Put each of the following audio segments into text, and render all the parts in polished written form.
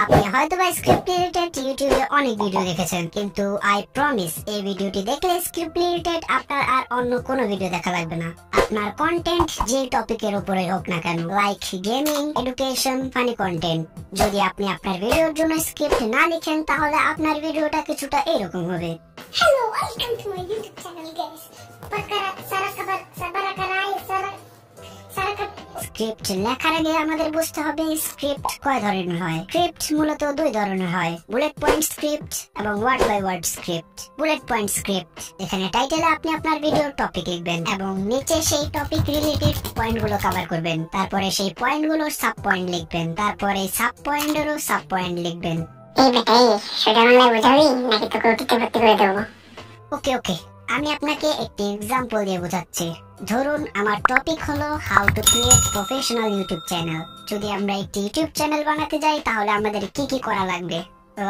আপনি হয়তোবা script related ইউটিউবে অনেক ভিডিও দেখেছেন, কিন্তু আই প্রমিস এই ভিডিওটি দেখলে স্ক্রিপ্ট রিলেটেড আপনার আর অন্য কোনো ভিডিও দেখা লাগবে না। আপনার কন্টেন্ট যে টপিকের উপরে হোক না কেন, like gaming, education, funny content, যদি আপনি আপনার ভিডিওর জন্য স্ক্রিপ্ট না লিখেন তাহলে আপনার ভিডিওটা কিছুটা এরকম হবে। Hello, welcome to my YouTube channel, guys. Script লেখার আগে আমাদের বুঝতে হবে স্ক্রিপ্ট কয় ধরনের হয়। স্ক্রিপ্ট মূলত দুই ধরনের হয়, বুলেট পয়েন্ট স্ক্রিপ্ট এবং word by word script. Bullet point script, এখানে টাইটেলে আপনি আপনার ভিডিওর টপিক লিখবেন এবং নিচে সেই টপিক রিলেটেড পয়েন্টগুলো কভার করবেন। তারপরে সেই পয়েন্টগুলোর সাব পয়েন্ট লিখবেন, তারপরে সাব পয়েন্টেরও সাব পয়েন্ট লিখবেন। ওকে ওকে, আমি আপনাকে একটি এক্সাম্পল দিয়ে বোঝাচ্ছি। ধরুন আমার টপিক হলো how to create professional YouTube channel. যদি আমরা একটি ইউটিউব চ্যানেল বানাতে যাই তাহলে আমাদের কি কি করা লাগবে?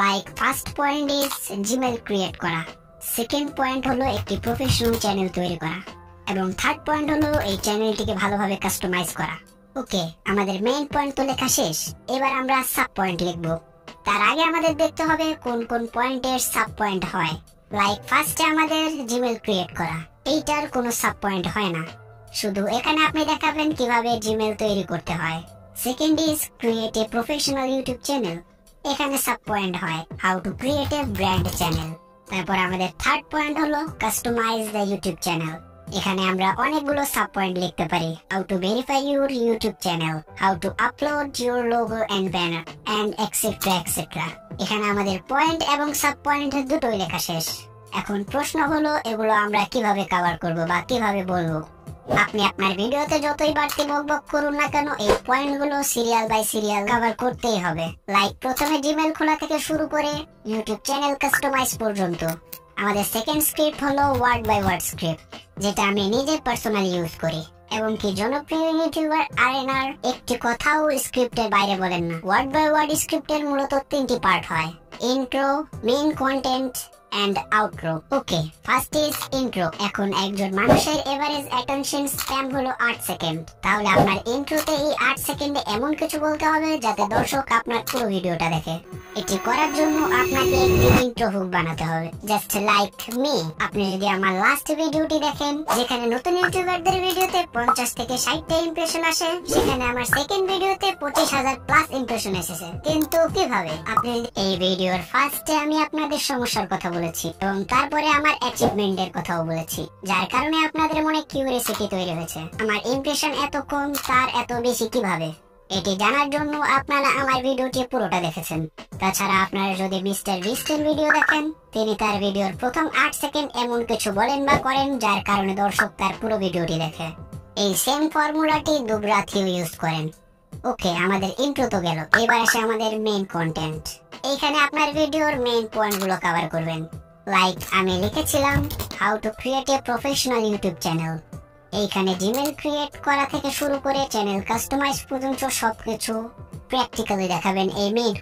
Like first point is Gmail create করা, সেকেন্ড পয়েন্ট হলো একটি প্রফেশনাল চ্যানেল তৈরি করা, এবং থার্ড পয়েন্ট হলো এই চ্যানেলটিকে ভালোভাবে কাস্টমাইজ করা। ওকে, আমাদের মেইন পয়েন্ট তো লেখা শেষ, এবার আমরা সাব পয়েন্ট লিখবো। তার আগে আমাদের দেখতে হবে কোন কোন পয়েন্টের সাব পয়েন্ট হয়। লাইক ফার্স্টে আমাদের জিমেইল ক্রিয়েট করা, এইটার কোনো সাব পয়েন্ট হয় না, শুধু এখানে আপনি দেখাবেন কিভাবে জিমেইল তৈরি করতে হয়। Second is create a professional YouTube channel, এখানে সাব পয়েন্ট হয় how to create a brand channel. তারপর আমাদের থার্ড পয়েন্ট হলো কাস্টমাইজ দ্য ইউটিউব চ্যানেল, এখানে আমরা অনেকগুলো সাব পয়েন্ট লিখতে পারি। How to verify your YouTube channel, how to upload your logo and banner and etcetera etcetera. এখানে আমাদের পয়েন্ট এবং সাব পয়েন্ট দুটোই লেখা শেষ। এখন প্রশ্ন হলো এগুলো আমরা কিভাবে কভার করব বা কিভাবে বলবো? আপনি আপনার ভিডিওতে যতই বাড়তি বকবক করুন না কেন, এই পয়েন্টগুলো সিরিয়াল বাই সিরিয়াল কভার করতেই হবে। লাইক প্রথমে জিমেইল খোলা থেকে শুরু করে ইউটিউব চ্যানেল কাস্টমাইজ পর্যন্ত। আমাদের সেকেন্ড স্ক্রিপ্ট হলো ওয়ার্ড বাই ওয়ার্ড স্ক্রিপ্ট, যেটা আমি নিজে পার্সোনালি ইউজ করি, এবং কি জনপ্রিয় ইউটিউবার আরেনার একটি কথাও স্ক্রিপ্টের বাইরে বলেন না। ওয়ার্ড বাই ওয়ার্ড স্ক্রিপ্টের মূলত তিনটি পার্ট হয়, intro, main content and outro. Okay, first is intro. এখন একজন মানুষের এভারেজ অ্যাটেনশন স্প্যান হলো 8 সেকেন্ড, তাহলে আপনার ইন্ট্রোতে এই 8 সেকেন্ডে এমন কিছু বলতে হবে যাতে দর্শক আপনার পুরো ভিডিওটা দেখে। এটি করার জন্য আপনাকে একটি ইন্ট্রো হুক বানাতে হবে, জাস্ট লাইক মি। আপনি যদি আমার লাস্ট ভিডিওটি দেখেন, যেখানে নতুন ইউটিউবারদের ভিডিওতে 50 থেকে 60টা ইমপ্রেশন আসে, সেখানে আমার সেকেন্ড ভিডিওতে 25,000 প্লাস ইমপ্রেশন এসেছে। কিন্তু কিভাবে? আপনি এই ভিডিওর ফার্স্টে আমি আপনাদের সমস্যার কথা বলেছি এবং তারপরে আমার অ্যাচিভমেন্টের কথাও বলেছি, যার কারণে আপনাদের মনে কিউরিওসিটি তৈরি হয়েছে, আমার ইমপ্রেশন এত কম তার এত বেশি কিভাবে। এটি জানার জন্য আপনারা আমার ভিডিওটি পুরোটা দেখেছেন। তাছাড়া আপনারা যদি মিস্টার বিস্টের ভিডিও দেখেন, তিনি তার ভিডিওর প্রথম 8 সেকেন্ড এমন কিছু বলেন বা করেন যার কারণে দর্শক তার পুরো ভিডিওটি দেখে। এই সেম ফর্মুলাটি দুবরাথিও ইউজ করেন। ওকে, আমাদের ইন্ট্রো তো গেল, এবার আসে আমাদের মেইন কন্টেন্ট। এইখানে আপনার ভিডিওর মেইন পয়েন্টগুলো কভার করবেন। লাইক আমি লিখেছিলাম how to create a professional YouTube channel. এইখানে জিমেইল ক্রিয়েট করা থেকে শুরু করে চ্যানেল কাস্টমাইজ পর্যন্ত সবকিছু প্র্যাকটিক্যালি দেখাবেন এই মেইন